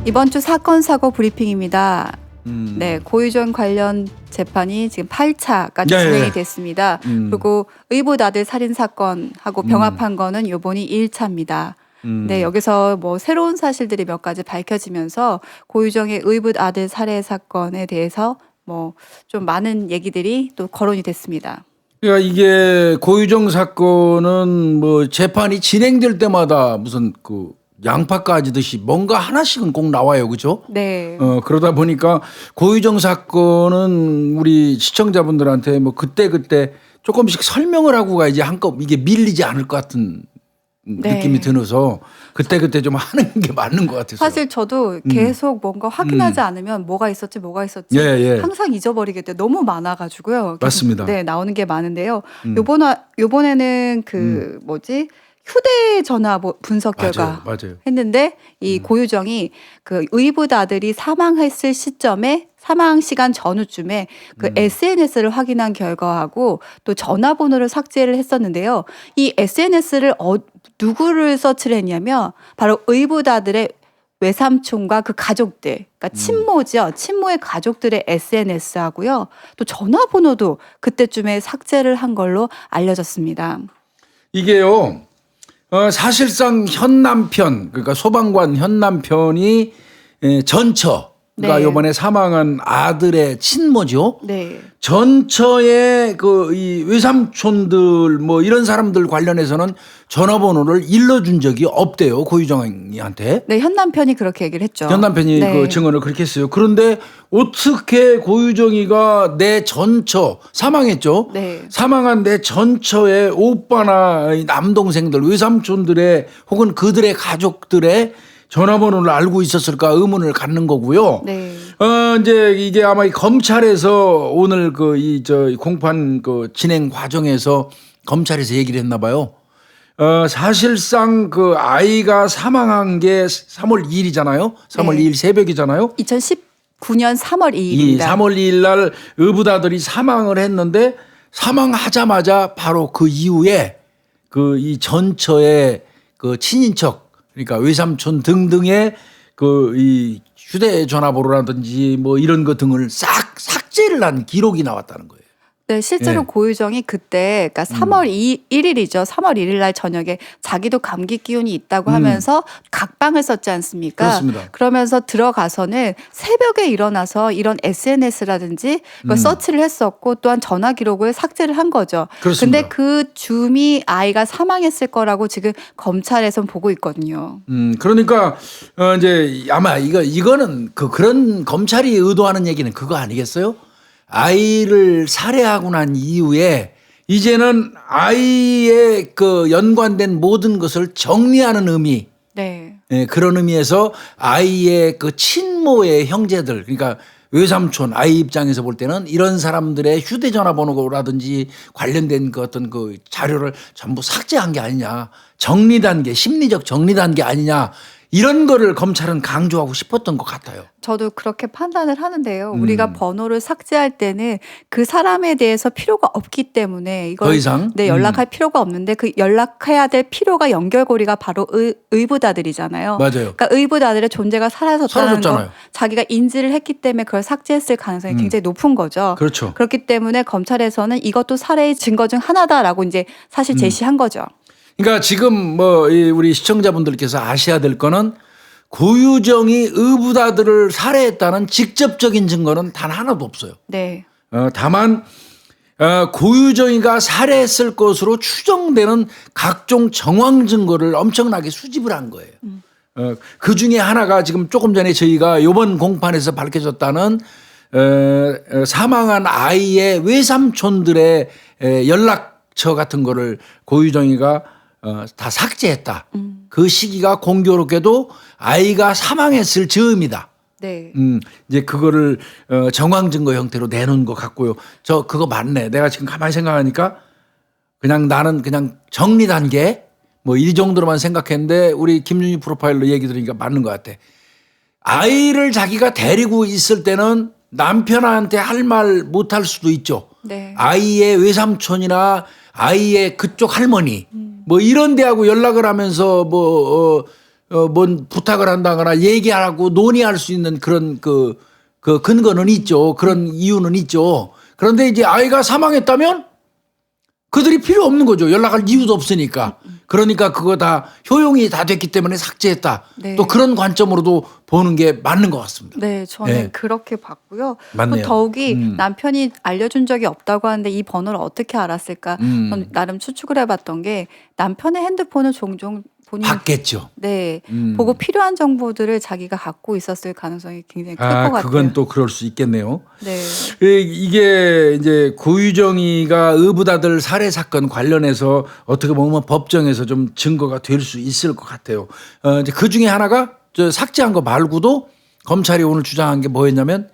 이번 주 사건 사고 브리핑입니다. 네, 고유정 관련 재판이 지금 8차까지 진행이 됐습니다. 그리고 의붓 아들 살인 사건하고 병합한 거는 요번이 1차입니다. 네, 여기서 뭐 새로운 사실들이 몇 가지 밝혀지면서 고유정의 의붓 아들 살해 사건에 대해서 뭐 좀 많은 얘기들이 또 거론이 됐습니다. 그러니까 이게 고유정 사건은 뭐 재판이 진행될 때마다 무슨 그 양파 까지듯이 뭔가 하나씩은 꼭 나와요, 그죠? 네. 그러다 보니까 고유정 사건은 우리 시청자분들한테 뭐 그때 조금씩 설명을 하고 가야지 한껏 이게 밀리지 않을 것 같은 느낌이 들어서 그때 좀 하는 게 맞는 것 같아서. 사실 저도 계속 뭔가 확인하지 않으면 뭐가 있었지 항상 잊어버리게 돼. 너무 많아가지고요. 맞습니다. 네, 나오는 게 많은데요. 요번에는 그 뭐지? 휴대전화 분석 결과 맞아요. 했는데 이 고유정이 그 의붓 아들이 사망했을 시점에 사망 시간 전후쯤에 그 SNS를 확인한 결과하고 또 전화번호를 삭제를 했었는데요. 이 SNS를 누구를 서치를 했냐면 바로 의붓 아들의 외삼촌과 그 가족들, 그러니까 친모죠. 친모의 가족들의 SNS하고요. 또 전화번호도 그때쯤에 삭제를 한 걸로 알려졌습니다. 이게요. 사실상 현 남편, 그러니까 소방관 현 남편이 전처, 그러니까 네. 이번에 사망한 아들의 친모죠. 네. 전처의 그 이 외삼촌들 뭐 이런 사람들 관련해서는 전화번호를 일러준 적이 없대요, 고유정이한테. 네, 현 남편이 그렇게 얘기를 했죠. 현 남편이 네. 그 증언을 그렇게 했어요. 그런데 어떻게 고유정이가 내 전처 사망했죠. 네. 사망한 내 전처의 오빠나 남동생들, 외삼촌들의 혹은 그들의 가족들의 전화번호를 알고 있었을까 의문을 갖는 거고요. 네. 이제 이게 아마 검찰에서 오늘 공판 진행 과정에서 검찰에서 얘기를 했나 봐요. 사실상 그 아이가 사망한 게 3월 2일이잖아요. 3월 네. 2일 새벽이잖아요. 2019년 3월 2일입니다. 이 3월 2일 날 의붓 아들이 사망을 했는데 사망하자마자 바로 그 이후에 그 이 전처의 그 친인척 그러니까 외삼촌 등등의 그 이 휴대전화번호라든지 뭐 이런 것 등을 싹 삭제를 한 기록이 나왔다는 거예요. 네, 실제로 예. 고유정이 그때, 그러니까 3월 1일이죠. 3월 1일 날 저녁에 자기도 감기 기운이 있다고 하면서 각방을 썼지 않습니까? 그렇습니다. 그러면서 들어가서는 새벽에 일어나서 이런 SNS라든지 이걸 서치를 했었고 또한 전화 기록을 삭제를 한 거죠. 그렇습니다. 근데 그 줌이 아이가 사망했을 거라고 지금 검찰에선 보고 있거든요. 그러니까 이제 아마 이거는 그런 검찰이 의도하는 얘기는 그거 아니겠어요? 아이를 살해하고 난 이후에 이제는 아이의 그 연관된 모든 것을 정리하는 의미, 네. 그런 의미에서 아이의 그 친모의 형제들, 그러니까 외삼촌 아이 입장에서 볼 때는 이런 사람들의 휴대전화 번호라든지 관련된 그 어떤 그 자료를 전부 삭제한 게 아니냐, 정리 단계, 심리적 정리 단계 아니냐. 이런 거를 검찰은 강조하고 싶었던 것 같아요. 저도 그렇게 판단을 하는데요. 우리가 번호를 삭제할 때는 그 사람에 대해서 필요가 없기 때문에 이걸 더 이상? 네, 연락할 필요가 없는데 그 연락해야 될 필요가 연결고리가 바로 의붓 아들이잖아요. 맞아요. 그러니까 의붓 아들의 존재가 사라졌다는 거 사라졌잖아요. 자기가 인지를 했기 때문에 그걸 삭제했을 가능성이 굉장히 높은 거죠. 그렇죠. 그렇기 때문에 검찰에서는 이것도 살해의 증거 중 하나다라고 이제 사실 제시한 거죠. 그러니까 지금 뭐 우리 시청자분들께서 아셔야 될 거는 고유정이 의붓 아들을 살해했다는 직접적인 증거는 단 하나도 없어요. 네. 다만 고유정이가 살해했을 것으로 추정되는 각종 정황 증거를 엄청나게 수집을 한 거예요. 그 중에 하나가 지금 조금 전에 저희가 이번 공판에서 밝혀졌다는 사망한 아이의 외삼촌들의 연락처 같은 거를 고유정이가 다 삭제했다. 그 시기가 공교롭게도 아이가 사망했을 즈음이다. 네. 이제 그거를 정황 증거 형태로 내놓은 것 같고요. 저 그거 맞네. 내가 지금 가만히 생각하니까 나는 그냥 정리 단계 뭐 이 정도로만 생각했는데 우리 김윤희 프로파일러 얘기 들으니까 맞는 것 같아. 아이를 자기가 데리고 있을 때는 남편한테 할 말 못할 수도 있죠. 네. 아이의 외삼촌이나 아이의 그쪽 할머니 뭐 이런 데하고 연락을 하면서 뭔 부탁을 한다거나 얘기하고 논의할 수 있는 그런 그 근거는 있죠. 그런 이유는 있죠. 그런데 이제 아이가 사망했다면 그들이 필요 없는 거죠. 연락할 이유도 없으니까. 그러니까 그거 다 효용이 다 됐기 때문에 삭제했다. 네. 또 그런 관점으로도 보는 게 맞는 것 같습니다. 네, 저는 네. 그렇게 봤고요. 맞네요. 또 더욱이 남편이 알려준 적이 없다고 하는데 이 번호를 어떻게 알았을까? 저는 나름 추측을 해봤던 게 남편의 핸드폰을 종종 본인이 받겠죠. 네, 보고 필요한 정보들을 자기가 갖고 있었을 가능성이 굉장히 클 것 같아요. 그건 또 그럴 수 있겠네요. 네, 이게 이제 고유정이가 의붓아들 살해 사건 관련해서 어떻게 보면 법정에서 좀 증거가 될 수 있을 것 같아요. 이제 그 중에 하나가 저 삭제한 거 말고도 검찰이 오늘 주장한 게 뭐였냐면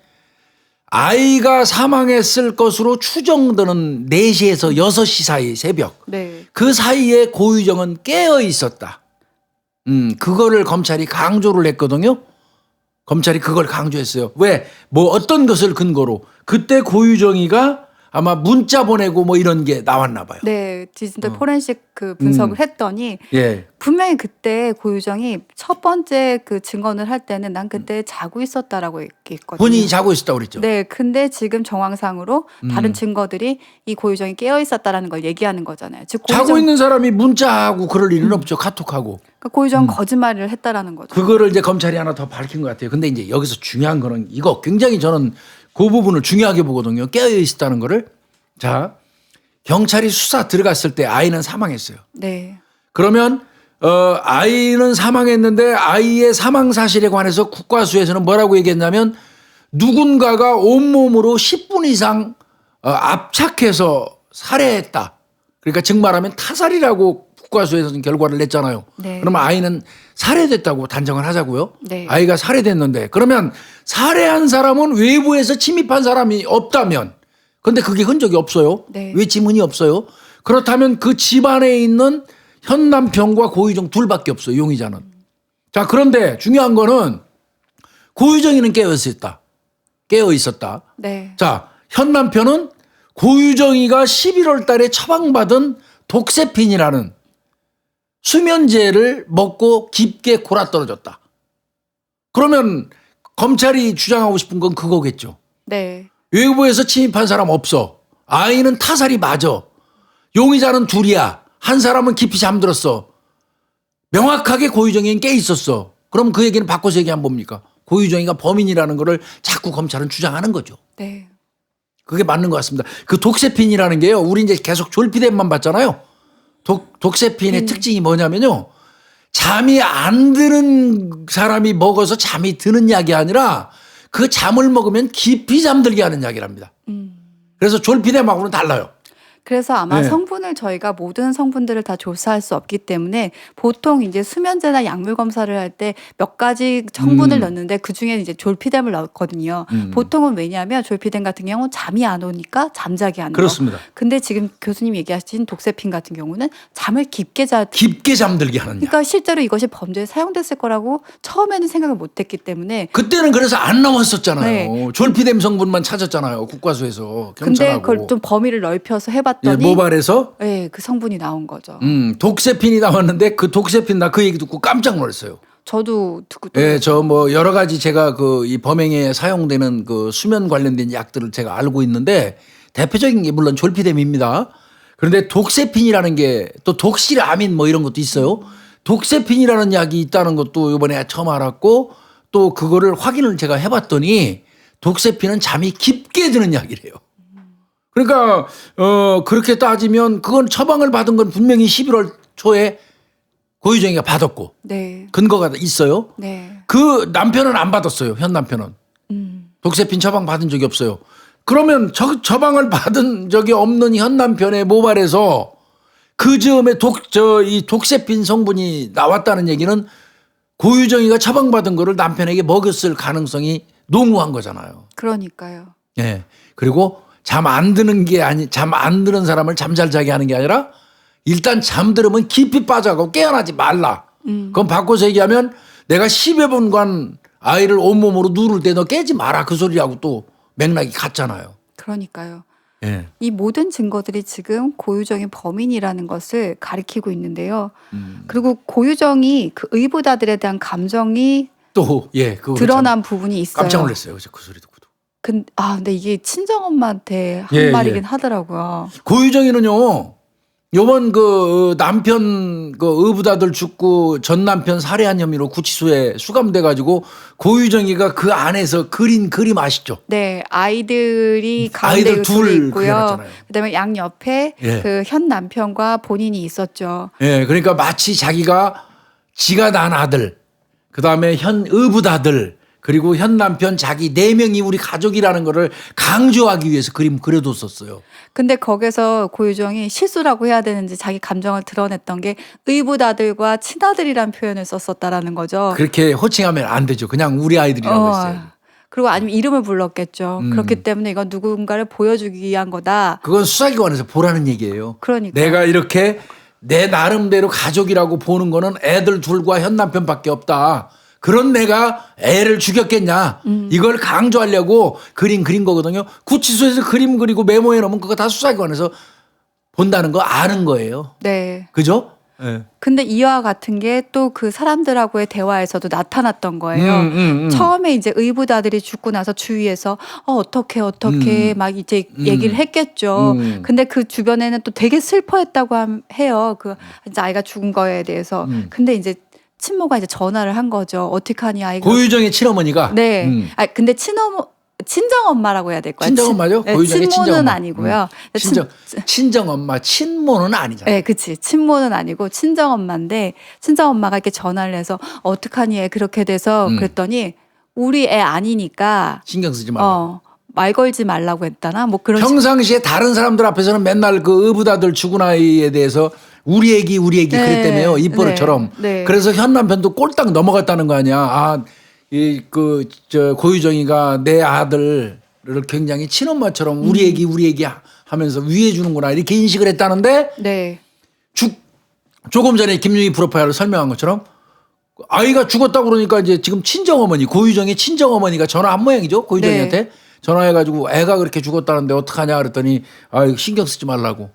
아이가 사망했을 것으로 추정되는 4시에서 6시 사이 새벽 네, 그 사이에 고유정은 깨어 있었다. 그거를 검찰이 강조를 했거든요. 검찰이 그걸 강조했어요. 왜? 뭐 어떤 것을 근거로 그때 고유정이가 아마 문자 보내고 뭐 이런 게 나왔나 봐요. 네, 디지털 포렌식 그 분석을 했더니 예. 분명히 그때 고유정이 첫 번째 그 증언을 할 때는 난 그때 자고 있었다라고 얘기했거든요. 본인이 자고 있었다고 그랬죠. 네, 근데 지금 정황상으로 다른 증거들이 이 고유정이 깨어 있었다라는 걸 얘기하는 거잖아요. 즉 자고 있는 사람이 문자하고 그럴 일은 없죠. 카톡하고. 그러니까 고유정 거짓말을 했다라는 거죠. 그거를 이제 검찰이 하나 더 밝힌 것 같아요. 근데 이제 여기서 중요한 거는 이거 굉장히 저는 그 부분을 중요하게 보거든요. 깨어 있었다는 거를. 자, 경찰이 수사 들어갔을 때 아이는 사망했어요. 네, 그러면 아이는 사망했는데 아이의 사망 사실에 관해서 국과수에서는 뭐라고 얘기했냐면 누군가가 온몸으로 10분 이상 압착해서 살해했다. 그러니까 즉 말하면 타살이라고 국과수에서는 결과를 냈잖아요. 네. 그러면 아이는 살해됐다고 단정을 하자고요. 네. 아이가 살해됐는데 그러면 살해한 사람은 외부에서 침입한 사람이 없다면 근데 그게 흔적이 없어요. 네. 왜 지문이 없어요? 그렇다면 그 집안에 있는 현 남편과 고유정 둘밖에 없어요. 용의자는. 자, 그런데 중요한 거는 고유정이는 깨어 있었다. 깨어 있었다. 네, 자, 현 남편은 고유정이가 11월 달에 처방받은 독세핀이라는 수면제를 먹고 깊게 골아떨어졌다. 그러면 검찰이 주장하고 싶은 건 그거겠죠. 네, 외부에서 침입한 사람 없어. 아이는 타살이 맞아. 용의자는 둘이야. 한 사람은 깊이 잠들었어. 명확하게 고유정이는 깨 있었어. 그럼 그 얘기는 바꿔서 얘기하면 뭡니까? 고유정이가 범인이라는 거를 자꾸 검찰은 주장하는 거죠. 네, 그게 맞는 것 같습니다. 그 독세핀이라는 게요. 우리 이제 계속 졸피뎀만 봤잖아요. 독세핀의 특징이 뭐냐면요. 잠이 안 드는 사람이 먹어서 잠이 드는 약이 아니라 그 잠을 먹으면 깊이 잠들게 하는 약이랍니다. 그래서 졸피뎀하고는 달라요. 그래서 아마 네. 성분을 저희가 모든 성분들을 다 조사할 수 없기 때문에 보통 이제 수면제나 약물 검사를 할 때 몇 가지 성분을 넣는데 그 중에 이제 졸피뎀을 넣거든요. 보통은 왜냐하면 졸피뎀 같은 경우는 잠이 안 오니까 잠자게 하는 그렇습니다. 거. 근데 지금 교수님 얘기하신 독세핀 같은 경우는 잠을 깊게 깊게 잠들게 하는 약. 그러니까 실제로 이것이 범죄에 사용됐을 거라고 처음에는 생각을 못했기 때문에 그때는 그래서 안 나왔었잖아요. 네. 졸피뎀 성분만 찾았잖아요. 국과수에서 근데 경찰하고. 그걸 좀 범위를 넓혀서 예, 해봤더니 모발에서 네, 그 성분이 나온 거죠. 독세핀이 나왔는데 그 독세핀 나 그 얘기 듣고 깜짝 놀랐어요. 저도 듣고 또 예, 저 뭐 여러 가지 제가 그 이 범행에 사용되는 그 수면 관련된 약들을 제가 알고 있는데 대표적인 게 물론 졸피뎀입니다. 그런데 독세핀이라는 게 또 독실아민 뭐 이런 것도 있어요. 독세핀이라는 약이 있다는 것도 이번에 처음 알았고 또 그거를 확인을 제가 해봤더니 독세핀은 잠이 깊게 드는 약이래요. 그러니까 그렇게 따지면 그건 처방을 받은 건 분명히 11월 초에 고유정이가 받았고 네, 근거가 있어요. 네, 그 남편은 안 받았어요. 현 남편은. 독세핀 처방 받은 적이 없어요. 그러면 처방을 받은 적이 없는 현 남편의 모발에서 그 즈음에 이 독세핀 성분이 나왔다는 얘기는 고유정이가 처방받은 거를 남편에게 먹였을 가능성이 농후한 거잖아요. 그러니까요. 예. 그리고 잠 안 드는 사람을 잠잘 자게 하는 게 아니라 일단 잠들으면 깊이 빠져가고 깨어나지 말라. 그건 바꿔서 얘기하면 내가 10여 분간 아이를 온몸으로 누를 때 너 깨지 마라. 그 소리하고 또 맥락이 같잖아요. 그러니까요. 예. 이 모든 증거들이 지금 고유정이 범인이라는 것을 가리키고 있는데요. 그리고 고유정이 그 의붓아들에 대한 감정이 또 예, 그거 드러난 부분이 있어요. 깜짝 놀랐어요. 그 소리 듣고도. 근데 이게 친정엄마한테 한 예, 말이긴 예. 하더라고요. 고유정이는요. 요번 그 남편 그 의붓아들 죽고 전 남편 살해한 혐의로 구치소에 수감돼 가지고 고유정이가 그 안에서 그린 그림 아시죠? 네, 아이들이 가운데 아이들 둘 있고요. 그려놨잖아요. 그다음에 양 옆에 예. 그 현 남편과 본인이 있었죠. 예, 그러니까 마치 자기가 지가 낳은 아들, 그 다음에 현 의붓아들, 그리고 현 남편 자기 4명이 우리 가족이라는 거를 강조하기 위해서 그림 그려뒀었어요. 근데 거기서 고유정이 실수라고 해야 되는지 자기 감정을 드러냈던 게 의붓아들과 친아들이란 표현을 썼었다라는 거죠. 그렇게 호칭하면 안 되죠. 그냥 우리 아이들이라고 했어요. 그리고 아니면 이름을 불렀겠죠. 그렇기 때문에 이건 누군가를 보여주기 위한 거다. 그건 수사기관에서 보라는 얘기예요. 그러니까. 내가 이렇게 내 나름대로 가족이라고 보는 거는 애들 둘과 현 남편밖에 없다. 그런 내가 애를 죽였겠냐. 이걸 강조하려고 그린 거거든요. 구치소에서 그림 그리고 메모해 놓으면 그거 다 수사기관에서 본다는 거 아는 거예요. 네. 그죠? 네. 근데 이와 같은 게 또 그 사람들하고의 대화에서도 나타났던 거예요. 처음에 이제 의붓아들이 죽고 나서 주위에서 어떻게 막 이제 얘기를 했겠죠. 근데 그 주변에는 또 되게 슬퍼했다고 해요. 그 이제 아이가 죽은 거에 대해서. 근데 이제 친모가 이제 전화를 한 거죠. 어떻게 하니 아이가. 고유정의 친어머니가. 네. 근데 친정엄마라고 해야 될 거예요. 친정엄마죠? 네, 고유정의 친모는 친정엄마. 아니고요. 친정엄마, 친모는 아니잖아요. 네, 그치. 친모는 아니고 친정엄마인데 친정엄마가 이렇게 전화를 해서 어떡하니 애 그렇게 돼서 그랬더니 우리 애 아니니까 신경 쓰지 말고. 말 걸지 말라고 했다나 뭐 그런 평상시에 다른 사람들 앞에서는 맨날 그 의붓아들 죽은 아이에 대해서 우리 애기 네. 그랬다며요. 입버릇처럼. 네. 그래서 현 남편도 꼴딱 넘어갔다는 거 아니야. 고유정이가 내 아들을 굉장히 친엄마처럼 우리 애기 하면서 위해 주는구나 이렇게 인식을 했다는데 네. 조금 전에 김윤희 프로파일을 설명한 것처럼 아이가 죽었다고 그러니까 이제 지금 친정어머니 고유정의 친정어머니가 전화한 모양이죠. 고유정이한테 네. 전화해가지고 애가 그렇게 죽었다는데 어떡하냐 그랬더니 신경 쓰지 말라고.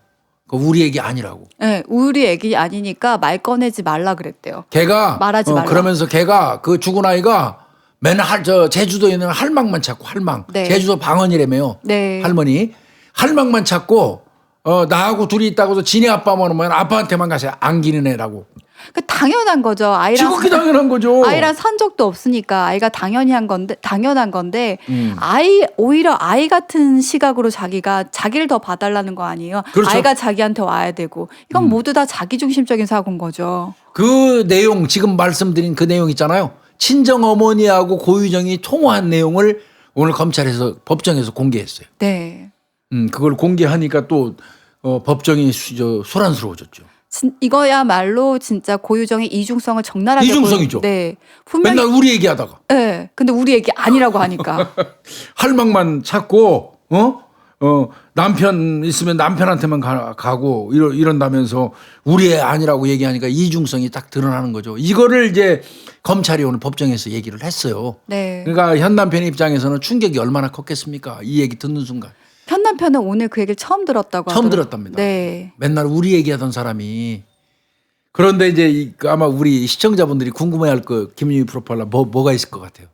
그 우리 애기 아니라고. 네, 우리 애기 아니니까 말 꺼내지 말라 그랬대요. 걔가 말하지 말라. 그러면서 걔가 그 죽은 아이가 맨날 제주도에 있는 할망만 찾고 할망. 네. 제주도 방언이라며요. 네. 할머니 할망만 찾고 나하고 둘이 있다고도 지네 아빠만 오면 아빠한테만 가서 안기는 애라고. 그 당연한 거죠. 지극히 당연한 거죠. 아이랑 산 적도 없으니까 아이가 당연한 건데 오히려 아이 같은 시각으로 자기를 더 봐달라는 거 아니에요. 그렇죠. 아이가 자기한테 와야 되고 이건 모두 다 자기중심적인 사고인 거죠. 그 내용 지금 말씀드린 그 내용 있잖아요. 친정 어머니하고 고유정이 통화한 내용을 오늘 법정에서 공개했어요. 네. 그걸 공개하니까 또 법정이 소란스러워졌죠. 이거야말로 진짜 고유정의 이중성을 적나라하게 이중성이죠. 네. 분명히 맨날 우리 얘기하다가 네. 근데 우리 얘기 아니라고 하니까. 할망만 찾고 남편 있으면 남편한테만 가고 이런다면서 우리 애 아니라고 얘기하니까 이중성이 딱 드러나는 거죠. 이거를 이제 검찰이 오늘 법정에서 얘기를 했어요. 네. 그러니까 현 남편 입장에서는 충격이 얼마나 컸겠습니까? 이 얘기 듣는 순간. 현 남편은 오늘 그 얘기를 처음 들었다고 처음 하더라고요. 들었답니다. 네. 맨날 우리 얘기하던 사람이. 그런데 이제 아마 우리 시청자분들이 궁금해할 거 김윤희 프로파일러 뭐가 있을 것 같아요.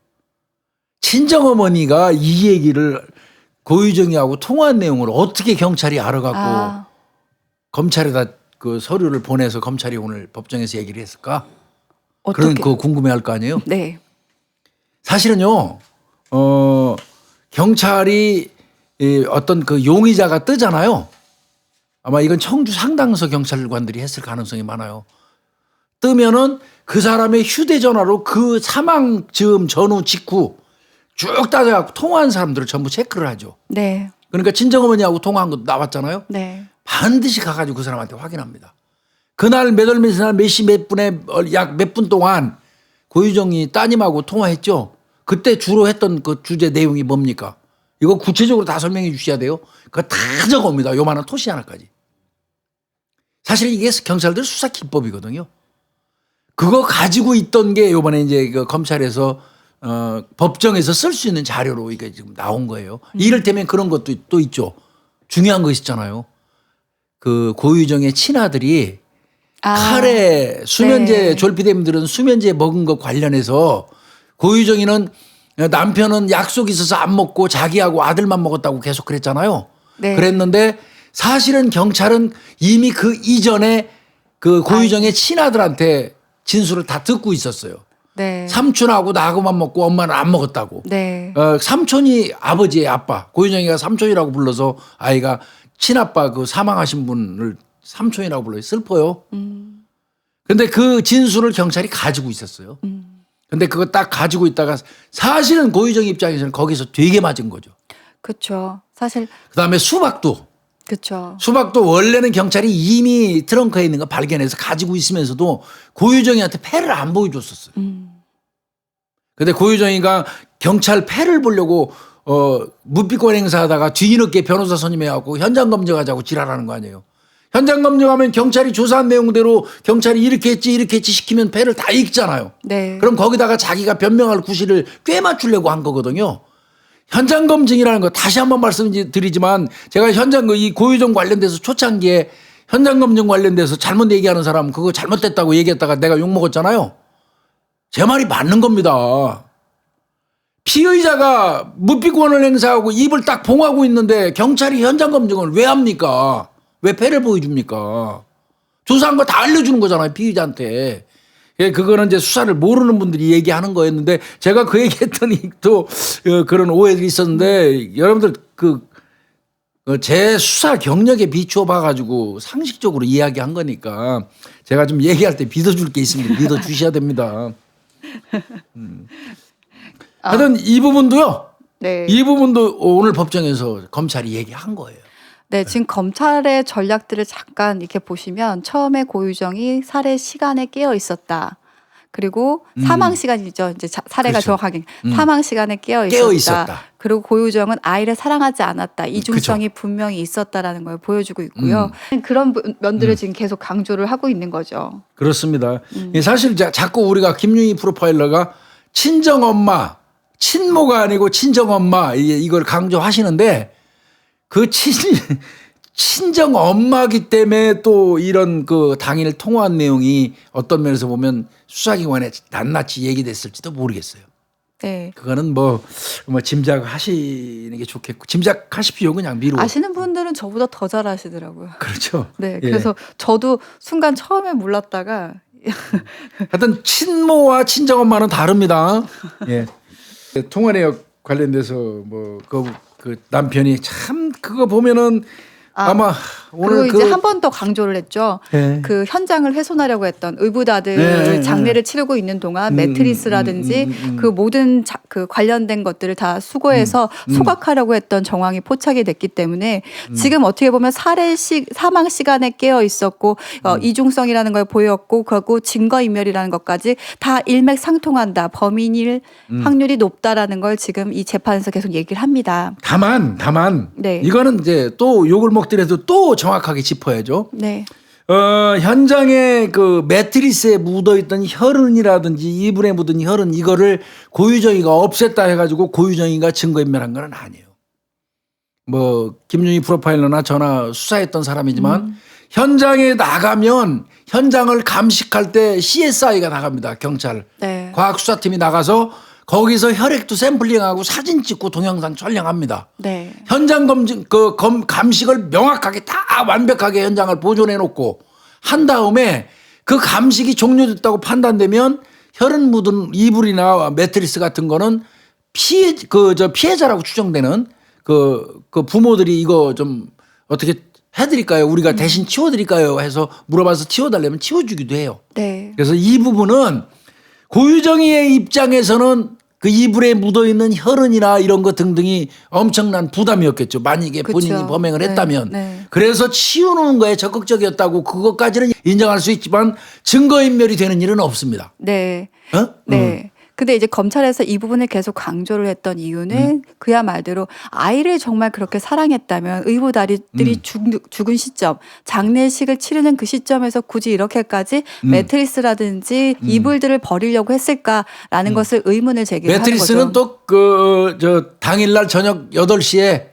친정어머니가 이 얘기를 고유정이하고 통화한 내용을 어떻게 경찰이 알아갖고 검찰에다 그 서류를 보내서 검찰이 오늘 법정에서 얘기를 했을까? 그런 거 궁금해할 거 아니에요. 네. 사실은요. 경찰이 어떤 그 용의자가 뜨잖아요. 아마 이건 청주 상당서 경찰관들이 했을 가능성이 많아요. 뜨면은 그 사람의 휴대전화로 그 사망 즈음 전후 직후 쭉 따져갖고 통화한 사람들을 전부 체크를 하죠. 네. 그러니까 친정어머니하고 통화한 것도 나왔잖아요. 네. 반드시 가가지고 그 사람한테 확인합니다. 그날 몇 날 몇 시 몇 분에 약 몇 분 동안 고유정이 따님하고 통화했죠. 그때 주로 했던 그 주제 내용이 뭡니까? 이거 구체적으로 다 설명해 주셔야 돼요. 그거 다 적어옵니다. 요만한 토시 하나까지. 사실 이게 경찰들 수사 기법이거든요. 그거 가지고 있던 게 요번에 이제 그 검찰에서 법정에서 쓸 수 있는 자료로 이게 지금 나온 거예요. 이를테면 그런 것도 또 있죠. 중요한 거 있었잖아요. 그 고유정의 친아들이 칼에 수면제 네. 졸피뎀들은 수면제 먹은 것 관련해서 고유정이는 남편은 약속이 있어서 안 먹고 자기하고 아들만 먹었다고 계속 그랬잖아요. 네. 그랬는데 사실은 경찰은 이미 그 이전에 그 고유정의 친아들한테 진술을 다 듣고 있었어요. 네. 삼촌하고 나하고만 먹고 엄마는 안 먹었다고. 네. 삼촌이 아버지의 아빠. 고유정이가 삼촌이라고 불러서 아이가 친아빠 그 사망하신 분을 삼촌이라고 불러요. 슬퍼요. 근데 그 진술을 경찰이 가지고 있었어요. 근데 그거 딱 가지고 있다가 사실은 고유정 입장에서는 거기서 되게 맞은 거죠. 그렇죠. 사실 그다음에 수박도 그렇죠. 원래는 경찰이 이미 트렁크에 있는 거 발견해서 가지고 있으면서도 고유정이한테 패를 안 보여줬었어요. 근데 고유정이가 경찰 패를 보려고 무비권 행사하다가 뒤늦게 변호사 선임해갖고 현장 검증하자고 지랄하는 거 아니에요. 현장 검증하면 경찰이 조사한 내용대로 경찰이 이렇게 했지 시키면 패를 다 읽잖아요. 네. 그럼 거기다가 자기가 변명할 구실을 꽤 맞추려고 한 거거든요. 현장 검증이라는 거 다시 한번 말씀드리지만 제가 현장 이 고유정 관련돼서 초창기에 현장 검증 관련돼서 잘못 얘기하는 사람 그거 잘못됐다고 얘기했다가 내가 욕먹었잖아요. 제 말이 맞는 겁니다. 피의자가 무피권을 행사하고 입을 딱 봉하고 있는데 경찰이 현장 검증을 왜 합니까? 왜 패를 보여줍니까? 조사한 거 다 알려주는 거잖아요. 피의자한테. 그거는 이제 수사를 모르는 분들이 얘기하는 거였는데 제가 그 얘기했더니 또 그런 오해들이 있었는데 여러분들 제 수사 경력에 비추어 봐가지고 상식적으로 이야기한 거니까 제가 좀 얘기할 때 믿어줄 게 있으면 믿어주셔야 됩니다. 하여튼 이 부분도요. 네. 이 부분도 오늘 법정에서 검찰이 얘기한 거예요. 네, 지금 검찰의 전략들을 잠깐 이렇게 보시면 처음에 고유정이 살해 시간에 깨어 있었다. 그리고 사망 시간이죠. 이제 사례가 그렇죠. 정확하게 사망 시간에 깨어 있었다. 그리고 고유정은 아이를 사랑하지 않았다. 이중성이 분명히 있었다라는 걸 보여주고 있고요. 그런 면들을 지금 계속 강조를 하고 있는 거죠. 그렇습니다. 사실 자꾸 우리가 김윤희 프로파일러가 친정엄마, 친모가 아니고 친정엄마 이걸 강조하시는데 그 친정 엄마기 때문에 또 이런 그 당일 통화한 내용이 어떤 면에서 보면 수사기관에 낱낱이 얘기됐을지도 모르겠어요. 네. 그거는 뭐 짐작하시는 게 좋겠고 짐작하십시오. 그냥 미루어. 아시는 분들은 저보다 더 잘 아시더라고요. 그렇죠. 네. 예. 그래서 저도 순간 처음에 몰랐다가 하여튼 친모와 친정엄마는 다릅니다. 예. 통화 내역 관련돼서 뭐 그 남편이 참 그거 보면은 아마 오늘 그리고 이제 한 번 더 강조를 했죠. 네. 그 현장을 훼손하려고 했던 의붓아들 네, 장례를 치르고 있는 동안 매트리스라든지 그 모든 그 관련된 것들을 다 수거해서 소각하려고 했던 정황이 포착이 됐기 때문에 지금 어떻게 보면 사망 시간에 깨어 있었고 이중성이라는 걸 보였고 그리고 증거인멸이라는 것까지 다 일맥상통한다. 범인일 확률이 높다라는 걸 지금 이 재판에서 계속 얘기를 합니다. 다만 네. 이거는 이제 또 욕을 먹더라도 또 정확하게 짚어야죠. 네. 현장에 그 매트리스에 묻어있던 혈흔이라든지 이불에 묻은 혈흔 이거를 고유정이가 없앴다 해가지고 고유정이가 증거인멸한 건 아니에요. 뭐 김윤희 프로파일러나 저나 수사했던 사람이지만 현장에 나가면 현장을 감식할 때 CSI가 나갑니다. 경찰 네. 과학수사팀이 나가서 거기서 혈액도 샘플링하고 사진 찍고 동영상 촬영합니다. 네. 현장 검증 감식을 명확하게 다 완벽하게 현장을 보존해 놓고 한 다음에 그 감식이 종료됐다고 판단되면 혈흔 묻은 이불이나 매트리스 같은 거는 피해자라고 추정되는 그 부모들이 이거 좀 어떻게 해드릴까요? 우리가 대신 치워드릴까요? 해서 물어봐서 치워달라면 치워주기도 해요. 네. 그래서 이 부분은 고유정이의 입장에서는 그 이불에 묻어있는 혈흔이나 이런 거 등등이 엄청난 부담이었겠죠. 만약에 그쵸. 본인이 범행을 네, 했다면. 네. 그래서 치우는 거에 적극적이었다고 그것까지는 인정할 수 있지만 증거인멸이 되는 일은 없습니다. 네. 어? 네. 근데 이제 검찰에서 이 부분을 계속 강조를 했던 이유는 그야 말대로 아이를 정말 그렇게 사랑했다면 의붓아들이 죽은 시점, 장례식을 치르는 그 시점에서 굳이 이렇게까지 매트리스라든지 이불들을 버리려고 했을까라는 것을 의문을 제기하는 거죠. 매트리스는 또 당일날 저녁 8시에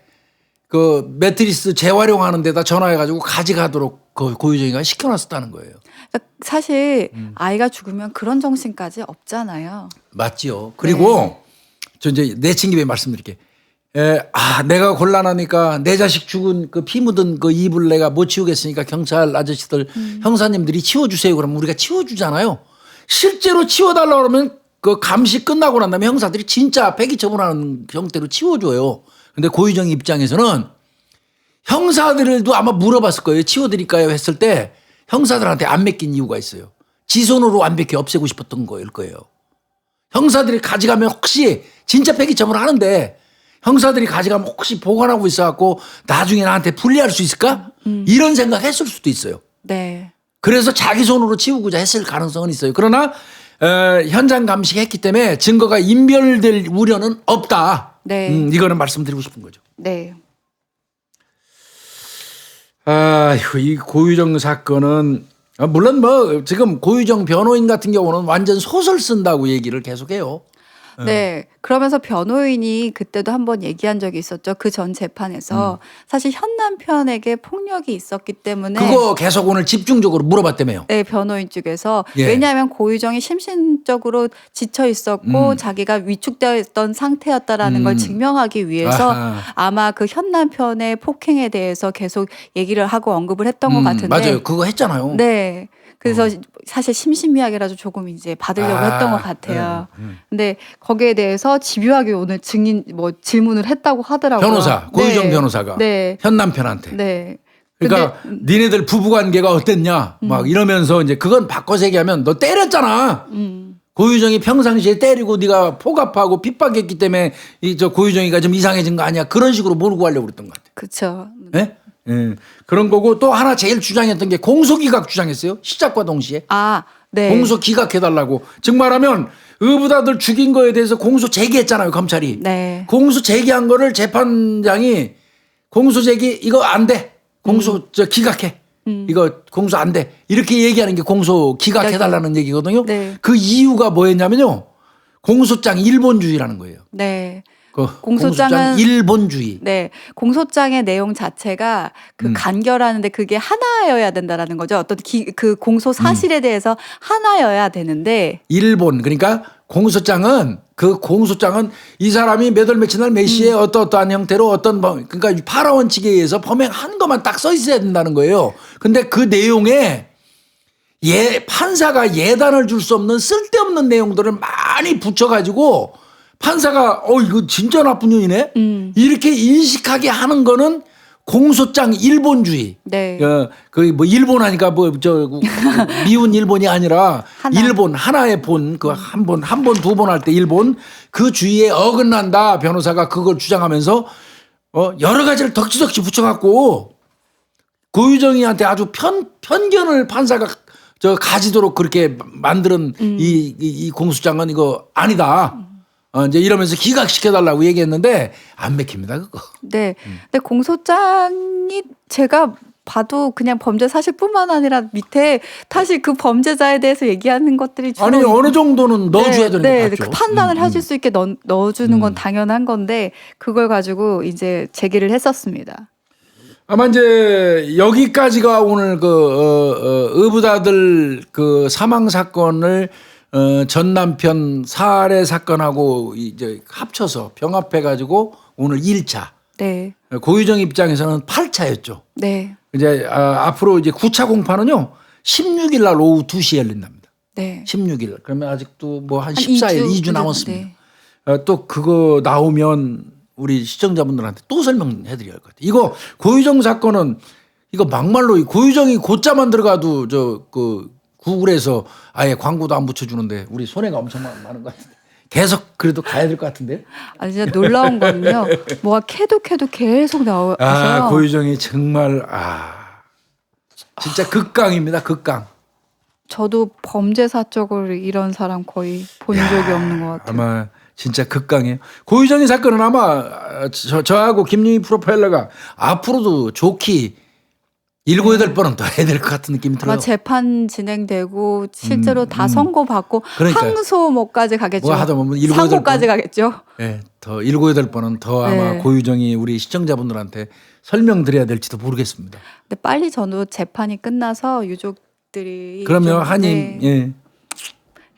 그 매트리스 재활용하는 데다 전화해가지고 가져가도록 그 고유정이가 시켜놨었다는 거예요. 그러니까 사실 아이가 죽으면 그런 정신까지 없잖아요. 맞지요. 그리고 저 이제 내친김에 말씀드릴게. 내가 곤란하니까 내 자식 죽은 그 피 묻은 그 이불 내가 못 치우겠으니까 경찰 아저씨들 형사님들이 치워주세요. 그러면 우리가 치워주잖아요. 실제로 치워달라고 그러면 그 감시 끝나고 난 다음에 형사들이 진짜 폐기 처분하는 형태로 치워줘요. 근데 고유정 입장에서는 형사들도 아마 물어봤을 거예요. 치워드릴까요? 했을 때 형사들한테 안 맡긴 이유가 있어요. 지 손으로 완벽히 없애고 싶었던 거일 거예요. 형사들이 가져가면 혹시 진짜 폐기 처분을 하는데 형사들이 가져가면 혹시 보관하고 있어갖고 나중에 나한테 불리할 수 있을까? 이런 생각 했을 수도 있어요. 네. 그래서 자기 손으로 치우고자 했을 가능성은 있어요. 그러나 현장 감식했기 때문에 증거가 인멸될 우려는 없다. 네. 이거는 말씀드리고 싶은 거죠. 네. 이 고유정 사건은 물론 뭐 지금 고유정 변호인 같은 경우는 완전 소설 쓴다고 얘기를 계속해요. 네. 그러면서 변호인이 그때도 한번 얘기한 적이 있었죠. 그 전 재판에서 사실 현 남편에게 폭력이 있었기 때문에 그거 계속 오늘 집중적으로 물어봤다며요. 네, 변호인 쪽에서 예. 왜냐하면 고유정이 심신적으로 지쳐 있었고 자기가 위축되어 있던 상태였다라는 걸 증명하기 위해서 아하. 아마 그 현 남편의 폭행에 대해서 계속 얘기를 하고 언급을 했던 것 같은데 맞아요. 그거 했잖아요. 네. 그래서 사실 심신미약이라도 조금 이제 받으려고 했던 것 같아요. 근데 거기에 대해서 집요하게 오늘 증인 뭐 질문을 했다고 하더라고요. 변호사, 고유정 네. 변호사가 네. 현 남편한테. 네. 그러니까 니네들 부부관계가 어땠냐 막 이러면서 이제 그건 바꿔서 얘기하면 너 때렸잖아. 고유정이 평상시에 때리고 네가 폭압하고 핍박했기 때문에 이 저 고유정이가 좀 이상해진 거 아니야. 그런 식으로 몰고 가려고 그랬던 것 같아. 그렇죠. 예? 예. 그런 거고 또 하나 제일 주장했던 게 공소기각 주장했어요. 시작과 동시에. 아, 네. 공소 기각해달라고. 즉 말하면 의붓아들 죽인 거에 대해서 공소 제기했잖아요. 검찰이. 네. 공소 제기한 거를 재판장이 공소 제기 이거 안 돼. 공소 저 기각해. 이거 공소 안 돼. 이렇게 얘기하는 게 공소 기각해달라는 얘기거든요. 네. 그 이유가 뭐였냐면요. 공소장 일본주의라는 거예요. 네. 그 공소장은 일본주의. 네. 공소장의 내용 자체가 그 간결하는데 그게 하나여야 된다라는 거죠. 어떤 그 공소 사실에 대해서 하나여야 되는데 일본 그러니까 공소장은 이 사람이 몇 월 며칠 날 몇 시에 어떠한 형태로 어떤 뭐 그러니까 파라원칙에 의해서 범행한 것만 딱 써 있어야 된다는 거예요. 근데 그 내용에 판사가 예단을 줄 수 없는 쓸데없는 내용들을 많이 붙여가지고 판사가 이거 진짜 나쁜 년이네 이렇게 인식하게 하는 거는 공소장 일본주의. 네. 그 뭐 일본 하니까 뭐 저 미운 일본이 아니라 하나. 일본 하나의 본 그 한 번 두 번 할 때 일본 그 주의에 어긋난다. 변호사가 그걸 주장하면서 여러 가지를 덕지덕지 붙여갖고 고유정이한테 아주 편견을 판사가 저 가지도록 그렇게 만드는 이 공소장은 이거 아니다. 이제 이러면서 기각시켜달라고 얘기했는데 안 맥힙니다 그거. 네. 근데 공소장이 제가 봐도 그냥 범죄 사실뿐만 아니라 밑에 사실 그 범죄자에 대해서 얘기하는 것들이 주로 아니 어느 정도는 넣어줘야 되는 네, 거 같죠. 그 판단을 하실 수 있게 넣어주는 건 당연한 건데 그걸 가지고 이제 제기를 했었습니다. 아마 이제 여기까지가 오늘 그 의붓아들 그 사망 사건을 전 남편 살해 사건하고 이제 합쳐서 병합해 가지고 오늘 1차. 네. 고유정 입장에서는 8차였죠. 네. 이제 앞으로 이제 9차 공판은요. 16일 날 오후 2시에 열린답니다. 네. 16일. 그러면 아직도 뭐 한 한 14일, 2주 네. 남았습니다. 또 그거 나오면 우리 시청자분들한테 또 설명해 드려야 할 것 같아요. 이거 고유정 사건은 이거 막말로 고유정이 곧자만 들어가도 그 구글에서 아예 광고도 안 붙여주는데 우리 손해가 엄청 많은 것 같은데 계속 그래도 가야 될 것 같은데요. 아 진짜 놀라운 거는요. 뭐가 캐도 계속 나와서 고유정이 정말 진짜 극강입니다. 극강. 저도 범죄사적으로 이런 사람 거의 본 적이 없는 것 같아요. 아마 진짜 극강이에요. 고유정의 사건은 아마 저하고 김유희 프로파일러가 앞으로도 좋게 일곱 여덟 번은 더 해야 될 것 같은 느낌이 들어요. 아마 재판 진행되고 실제로 다 선고받고 그러니까요. 항소 뭐까지 가겠죠. 뭐 하다 보면 일곱 여덟 사고까지 번. 가겠죠. 네, 더 일곱 여덟 번은 더 아마 네. 고유정이 우리 시청자분들한테 설명드려야 될지도 모르겠습니다. 근데 빨리 저도 재판이 끝나서 유족들이 그러면 좀, 한임 네, 예.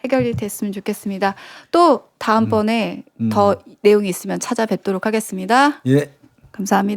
해결이 됐으면 좋겠습니다. 또 다음번에 더 내용이 있으면 찾아뵙도록 하겠습니다. 예. 감사합니다.